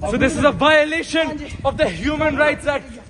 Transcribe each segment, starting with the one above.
So this is a violation of the Human Rights Act,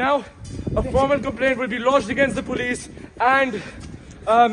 Now a formal complaint will be lodged against the police and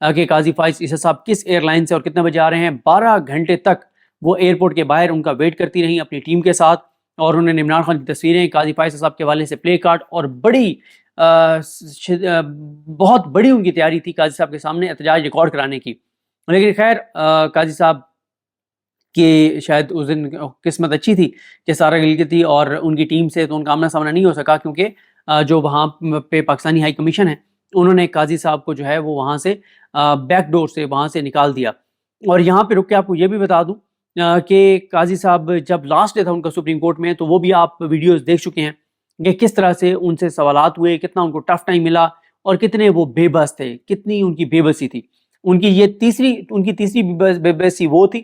کہ قاضی فائز عیسی صاحب کس air line سے اور کتنے بجے آ رہے ہیں. 12 گھنٹے تک وہ ایئرپورٹ کے باہر ان کا ویٹ کرتی رہیں اپنی ٹیم کے ساتھ, اور انہوں نے عمران خان کی تصویریں, قاضی فائز صاحب کے والے سے پلے کارڈ, اور بہت بڑی ان کی تیاری تھی قاضی صاحب کے سامنے احتجاج ریکارڈ کرانے کی. لیکن خیر قاضی صاحب کی شاید اس دن قسمت اچھی تھی کہ سارا گلگتی اور ان کی ٹیم سے تو ان کا آمنا سامنا نہیں ہو سکا, کیونکہ جو وہاں پہ پاکستانی ہائی کمیشن ہے انہوں نے قاضی صاحب کو جو ہے وہ وہاں سے بیک ڈور سے وہاں سے نکال دیا. اور یہاں پہ رک کے آپ کو یہ بھی بتا دوں کہ قاضی صاحب جب لاسٹ ڈے تھا ان کا سپریم کورٹ میں, تو وہ بھی آپ ویڈیوز دیکھ چکے ہیں کہ کس طرح سے ان سے سوالات ہوئے, کتنا ان کو ٹف ٹائم ملا, اور کتنے وہ بے بس تھے, کتنی ان کی بے بسی تھی. ان کی تیسری بے بسی وہ تھی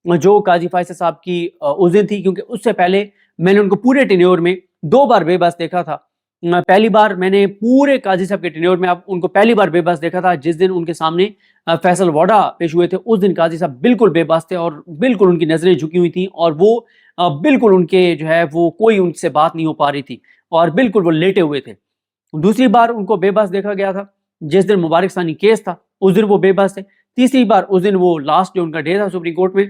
جو قاضی فائز صاحب کی اس دن تھی, کیونکہ اس سے پہلے میں نے ان کو پورے ٹینیور میں 2 بار بے بس دیکھا تھا. پہلی بار میں نے پورے قاضی صاحب کے ٹینیور میں ان کو پہلی بار بے بس دیکھا تھا جس دن ان کے سامنے فیصل واڈا پیش ہوئے تھے. اس دن قاضی صاحب بالکل بے بس تھے اور بالکل ان کی نظریں جھکی ہوئی تھیں, اور وہ بالکل ان کے جو ہے وہ کوئی ان سے بات نہیں ہو پا رہی تھی, اور بالکل وہ لیٹے ہوئے تھے. دوسری بار ان کو بے بس دیکھا گیا تھا جس دن مبارک ثانی کیس تھا, اس دن وہ بے بس تھے. تیسری بار اس دن وہ لاسٹ جو ان کا ڈے تھا سپریم کورٹ میں,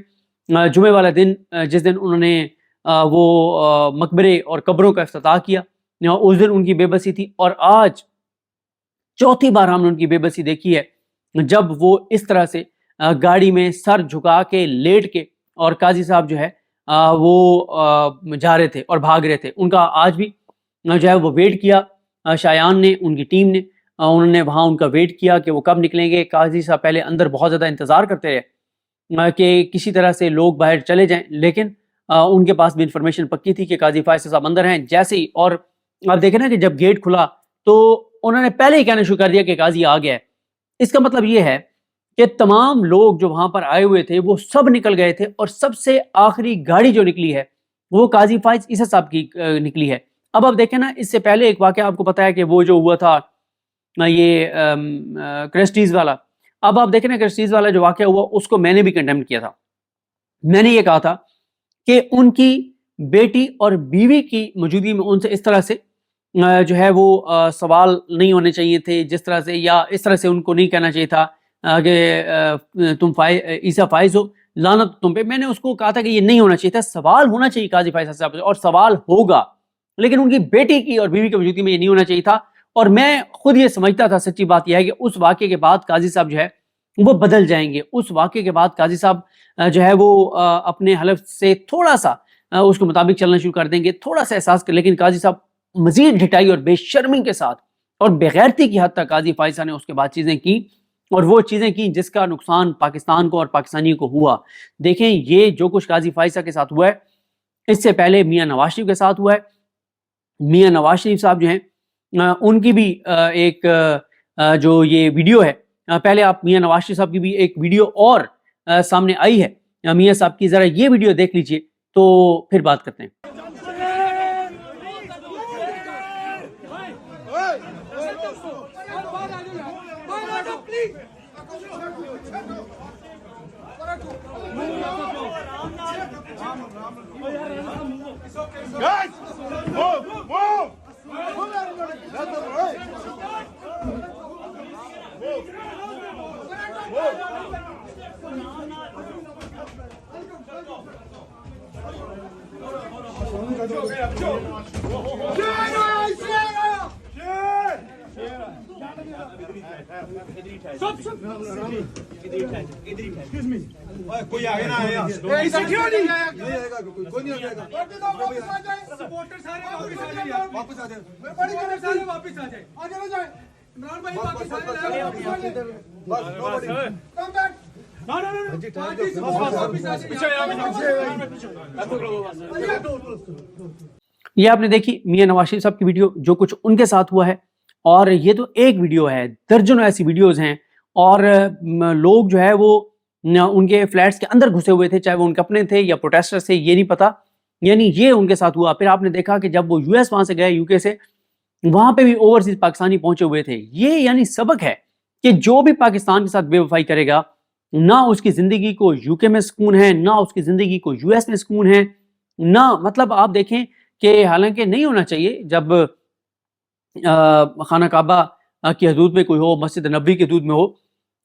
جمعے والا دن, جس دن انہوں نے وہ مقبرے اور قبروں کا افتتاح کیا, اس دن ان کی بے بسی تھی. اور آج چوتھی بار ہم نے ان کی بے بسی دیکھی ہے جب وہ اس طرح سے گاڑی میں سر جھکا کے لیٹ کے, اور قاضی صاحب جو ہے وہ جا رہے تھے اور بھاگ رہے تھے. ان کا آج بھی جو ہے وہ ویٹ کیا, شایان نے, ان کی ٹیم نے, انہوں نے وہاں ان کا ویٹ کیا کہ وہ کب نکلیں گے. قاضی صاحب پہلے اندر بہت زیادہ انتظار کرتے رہے کہ کسی طرح سے لوگ باہر چلے جائیں, لیکن ان کے پاس بھی انفارمیشن پکی تھی کہ قاضی فائز صاحب اندر ہیں. جیسے ہی, اور آپ دیکھیں نا کہ جب گیٹ کھلا تو انہوں نے پہلے ہی کہنا شروع کر دیا کہ قاضی آ گیا ہے. اس کا مطلب یہ ہے کہ تمام لوگ جو وہاں پر آئے ہوئے تھے وہ سب نکل گئے تھے, اور سب سے آخری گاڑی جو نکلی ہے وہ قاضی فائز عیسی صاحب کی نکلی ہے. اب آپ دیکھیں نا, اس سے پہلے ایک واقعہ آپ کو پتا ہے کہ وہ جو ہوا تھا یہ کرسٹیز والا. اب آپ دیکھیں نا کرسٹیز والا جو واقعہ ہوا اس کو میں نے بھی کنڈیم کیا تھا. میں نے یہ کہا تھا کہ ان کی بیٹی اور بیوی کی موجودگی میں ان سے اس طرح سے جو ہے وہ سوال نہیں ہونے چاہیے تھے جس طرح سے, یا اس طرح سے ان کو نہیں کہنا چاہیے تھا کہ تم عیسی فائز ہو, لعنت تم پہ. میں نے اس کو کہا تھا کہ یہ نہیں ہونا چاہیے تھا, سوال ہونا چاہیے قاضی فائز صاحب سے, اور سوال ہوگا, لیکن ان کی بیٹی کی اور بیوی کی موجودگی میں یہ نہیں ہونا چاہیے تھا. اور میں خود یہ سمجھتا تھا, سچی بات یہ ہے کہ اس واقعے کے بعد قاضی صاحب جو ہے وہ بدل جائیں گے. اس واقعے کے بعد قاضی صاحب جو ہے وہ اپنے حلف سے تھوڑا سا اس کے مطابق چلنا شروع کر دیں گے, تھوڑا سا احساس کر. لیکن قاضی صاحب مزید ڈھٹائی اور بے شرمی کے ساتھ اور بغیرتی کی حد تک قاضی فائز صاحب نے اس کے بعد چیزیں کی, اور وہ چیزیں کی جس کا نقصان پاکستان کو اور پاکستانیوں کو ہوا. دیکھیں یہ جو کچھ قاضی فائز صاحب کے ساتھ ہوا ہے, اس سے پہلے میاں نواز شریف کے ساتھ ہوا ہے. میاں نواز شریف صاحب جو ہیں ان کی بھی ایک جو یہ ویڈیو ہے, پہلے آپ میاں نواز شریف صاحب کی بھی ایک ویڈیو اور سامنے آئی ہے میاں صاحب کی, ذرا یہ ویڈیو دیکھ لیجئے تو پھر بات کرتے ہیں. Guys, move, move. کوئی آگے نہ آئے واپس آ جائے یہ آپ نے دیکھی میاں نواز شریف صاحب کی ویڈیو, جو کچھ ان کے ساتھ ہوا ہے. اور یہ تو ایک ویڈیو ہے, درجنوں ایسی ویڈیوز ہیں, اور لوگ جو ہے وہ ان کے فلیٹس کے اندر گھسے ہوئے تھے, چاہے وہ ان کے اپنے تھے یا پروٹیسٹر تھے, یہ نہیں پتا. یعنی یہ ان کے ساتھ ہوا. پھر آپ نے دیکھا کہ جب وہ یو ایس وہاں سے گئے, یو کے سے, وہاں پہ بھی اوورسیز پاکستانی پہنچے ہوئے تھے. یہ یعنی سبق ہے کہ جو بھی پاکستان کے ساتھ بے وفائی کرے گا, نہ اس کی زندگی کو یو کے میں سکون ہے, نہ اس کی زندگی کو یو ایس میں سکون ہے, نہ مطلب آپ دیکھیں کہ حالانکہ نہیں ہونا چاہیے جب خانہ کعبہ کی حدود میں کوئی ہو, مسجد نبوی کی حدود میں ہو,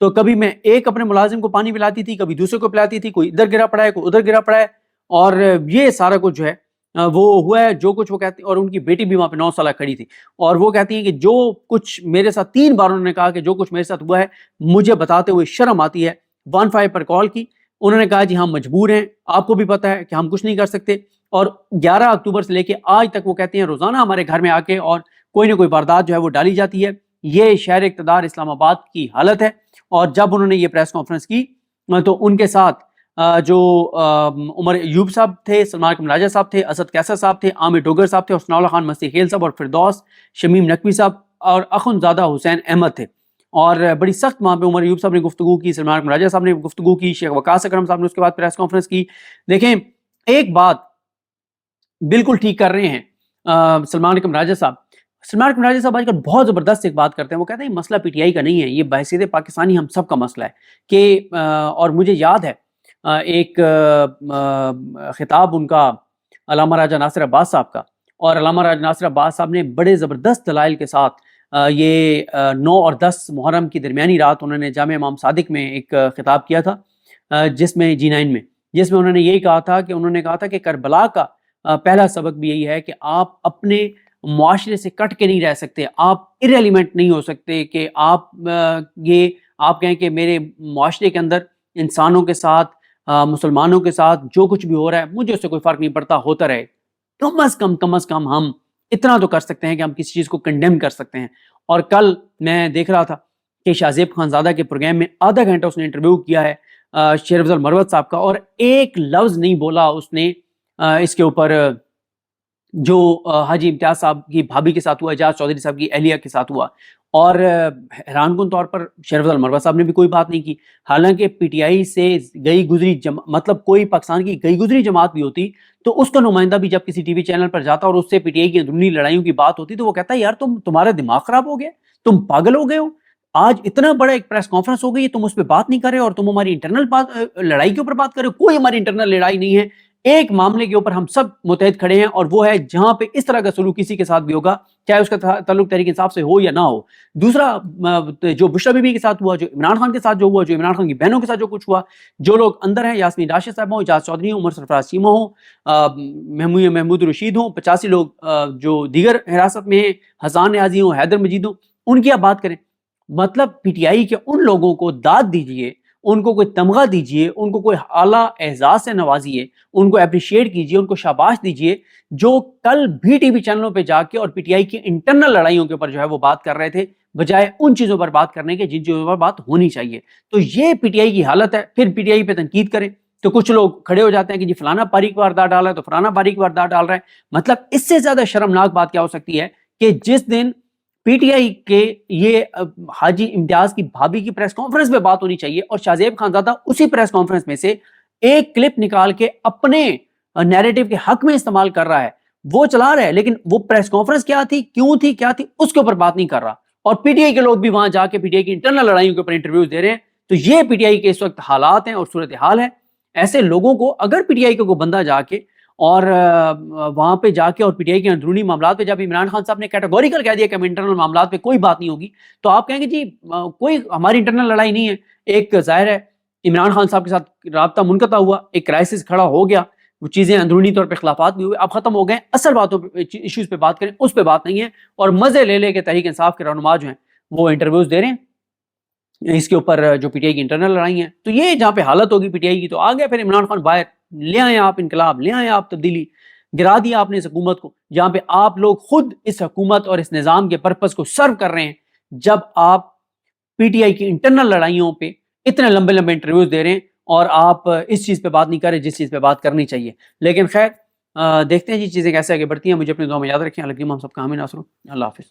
تو کبھی میں ایک اپنے ملازم کو پانی پلاتی تھی، کبھی دوسرے کو پلاتی تھی، کوئی ادھر گرا پڑا ہے، کوئی ادھر گرا پڑا ہے، اور یہ سارا کچھ جو ہے وہ ہوا ہے. جو کچھ وہ کہتی، اور ان کی بیٹی بھی وہاں پہ 9 سالہ کھڑی تھی، اور وہ کہتی ہیں کہ جو کچھ میرے ساتھ 3 بار انہوں نے کہا کہ جو کچھ میرے ساتھ ہوا ہے مجھے بتاتے ہوئے شرم آتی ہے. 15 پر کال کی، انہوں نے کہا جی ہم مجبور ہیں، آپ کو بھی پتہ ہے کہ ہم کچھ نہیں کر سکتے. اور 11 اکتوبر سے لے کے آج تک وہ کہتے ہیں روزانہ ہمارے گھر میں آ کے اور کوئی نہ کوئی واردات جو ہے وہ ڈالی جاتی ہے. یہ شہر اقتدار اسلام آباد کی حالت ہے. اور جب انہوں نے یہ پریس کانفرنس کی تو ان کے ساتھ جو عمر ایوب صاحب تھے، سلمان اکرم راجہ صاحب تھے، اسد کیسر صاحب تھے، عامر ڈوگر صاحب تھے، حسن اللہ خان مستی خیل صاحب، اور فردوس شمیم نقوی صاحب، اور اخنزادہ حسین احمد تھے. اور بڑی سخت وہاں پہ عمر ایوب صاحب نے گفتگو کی، سلمان اکرم راجہ صاحب نے گفتگو کی، شیخ وقاص اکرم صاحب نے اس کے بعد پریس کانفرنس کی. دیکھیں ایک بات بالکل ٹھیک کر رہے ہیں سلمان اکرم راجہ صاحب. سلمان اکرم راجہ صاحب آج کل بہت زبردست ایک بات کرتے ہیں. وہ کہتے ہیں یہ مسئلہ پی ٹی آئی کا نہیں ہے، یہ بحیثیت پاکستانی ہم سب کا مسئلہ ہے. کہ اور مجھے یاد ہے ایک خطاب ان کا علامہ راجہ ناصر عباس صاحب کا، اور علامہ راجہ ناصر عباس صاحب نے بڑے زبردست دلائل کے ساتھ یہ 9 اور 10 محرم کی درمیانی رات انہوں نے جامع امام صادق میں ایک خطاب کیا تھا، جس میں G9 میں، جس میں انہوں نے یہی کہا تھا کہ کربلا کا پہلا سبق بھی یہی ہے کہ آپ اپنے معاشرے سے کٹ کے نہیں رہ سکتے، آپ ارریلیونٹ نہیں ہو سکتے کہ آپ کہیں کہ میرے معاشرے کے اندر انسانوں کے ساتھ، مسلمانوں کے ساتھ جو کچھ بھی ہو رہا ہے مجھے اس سے کوئی فرق نہیں پڑتا، ہوتا رہے. کم از کم ہم اتنا تو کر سکتے ہیں کہ ہم کسی چیز کو کنڈیم کر سکتے ہیں. اور کل میں دیکھ رہا تھا کہ شاہ زیب خانزادہ کے پروگرام میں آدھا گھنٹہ اس نے انٹرویو کیا ہے شیر افضل مروت صاحب کا، اور ایک لفظ نہیں بولا اس نے اس کے اوپر جو حاجی امتیاز صاحب کی بھابھی کے ساتھ ہوا، اعجاز چودھری صاحب کی اہلیہ کے ساتھ ہوا. اور حیران کن طور پر شیر افضل مروت صاحب نے بھی کوئی بات نہیں کی. حالانکہ پی ٹی آئی سے گئی گزری مطلب کوئی پاکستان کی گئی گزری جماعت بھی ہوتی تو اس کا نمائندہ بھی جب کسی ٹی وی چینل پر جاتا اور اس سے پی ٹی آئی کی اندرونی لڑائیوں کی بات ہوتی تو وہ کہتا ہے یار تمہارا دماغ خراب ہو گیا، تم پاگل ہو گئے ہو، آج اتنا بڑا ایک پریس کانفرنس ہو گئی تم اس پہ بات نہیں کر رہے، اور تم ہماری انٹرنل لڑائی کے اوپر بات کر رہے ہو. کوئی ہماری انٹرنل لڑائی نہیں ہے، ایک معاملے کے اوپر ہم سب متحد کھڑے ہیں، اور وہ ہے جہاں پہ اس طرح کا سلوک کسی کے ساتھ بھی ہوگا، چاہے اس کا تعلق تحریک انصاف سے ہو یا نہ ہو. دوسرا جو بشرا بی بی کے ساتھ ہوا، جو عمران خان کے ساتھ جو ہوا، جو عمران خان کی بہنوں کے ساتھ جو کچھ ہوا، جو لوگ اندر ہیں، یاسمین راشد صاحب ہوں، اعجاز چودھری ہوں، عمر سرفراز چیمہ ہوں، محمود رشید ہوں، 85 لوگ جو دیگر حراست میں ہیں، حسان نیازی ہوں، حیدر مجید ہوں، ان کی آپ بات کریں. مطلب پی ٹی آئی کے ان لوگوں کو داد دیجئے، ان کو کوئی تمغہ دیجئے، ان کو کوئی اعلیٰ اعزاز سے نوازیے، ان کو اپریشیٹ کیجئے، ان کو شاباش دیجئے، جو کل بھی ٹی وی چینلوں پہ جا کے اور پی ٹی آئی کی انٹرنل لڑائیوں کے اوپر جو ہے وہ بات کر رہے تھے، بجائے ان چیزوں پر بات کرنے کے جن چیزوں پر بات ہونی چاہیے. تو یہ پی ٹی آئی کی حالت ہے. پھر پی ٹی آئی پہ تنقید کریں تو کچھ لوگ کھڑے ہو جاتے ہیں کہ جی فلانا باریک واردات ڈال رہا ہے تو فلانا باریک واردات ڈال رہا ہے. مطلب اس سے زیادہ شرمناک بات کیا ہو سکتی ہے کہ جس دن پی ٹی آئی کے یہ حاجی امتیاز کی بھابھی کی پریس کانفرنس میں بات ہونی چاہیے، اور شاہ زیب خانزادہ اسی پریس کانفرنس میں سے ایک کلپ نکال کے اپنے نیریٹو کے حق میں استعمال کر رہا ہے، وہ چلا رہا ہے، لیکن وہ پریس کانفرنس کیا تھی، کیوں تھی، کیا تھی، اس کے اوپر بات نہیں کر رہا. اور پی ٹی آئی کے لوگ بھی وہاں جا کے پی ٹی آئی کی انٹرنل لڑائیوں کے اوپر انٹرویوز دے رہے ہیں. تو یہ پی ٹی آئی کے اس وقت حالات ہیں اور صورتحال ہے. ایسے لوگوں کو اگر پی ٹی آئی کا کوئی بندہ جا کے اور وہاں پہ جا کے اور پی ٹی آئی کے اندرونی معاملات پہ جب عمران خان صاحب نے کیٹیگوریکل کہہ دیا کہ ہم انٹرنل معاملات پہ کوئی بات نہیں ہوگی، تو آپ کہیں گے جی کوئی ہماری انٹرنل لڑائی نہیں ہے. ایک ظاہر ہے عمران خان صاحب کے ساتھ رابطہ منقطع ہوا، ایک کرائسس کھڑا ہو گیا، وہ چیزیں اندرونی طور پہ اخلافات بھی ہوئے، اب ختم ہو گئے، اصل باتوں پہ ایشوز پہ بات کریں، اس پہ بات نہیں ہے. اور مزے لے کے تحریک انصاف کے رہنما جو ہیں وہ انٹرویوز دے رہے ہیں اس کے اوپر جو پی ٹی آئی کی انٹرنل لڑائی ہیں. تو یہ جہاں پہ حالت ہوگی پی ٹی آئی کی، تو آگے پھر عمران خان باہر لے آئیں آپ انقلاب، لے آئیں آپ تبدیلی، گرا دیا آپ نے اس حکومت کو، جہاں پہ آپ لوگ خود اس حکومت اور اس نظام کے پرپس کو سرو کر رہے ہیں، جب آپ پی ٹی آئی کی انٹرنل لڑائیوں پہ اتنے لمبے لمبے انٹرویوز دے رہے ہیں اور آپ اس چیز پہ بات نہیں کر رہے جس چیز پہ بات کرنی چاہیے. لیکن خیر دیکھتے ہیں جی چیزیں کیسے آگے بڑھتی ہیں. مجھے اپنی دعا میں یاد رکھیں. اللہ ہم سب کا حامی ناصر ہوں. اللہ حافظ.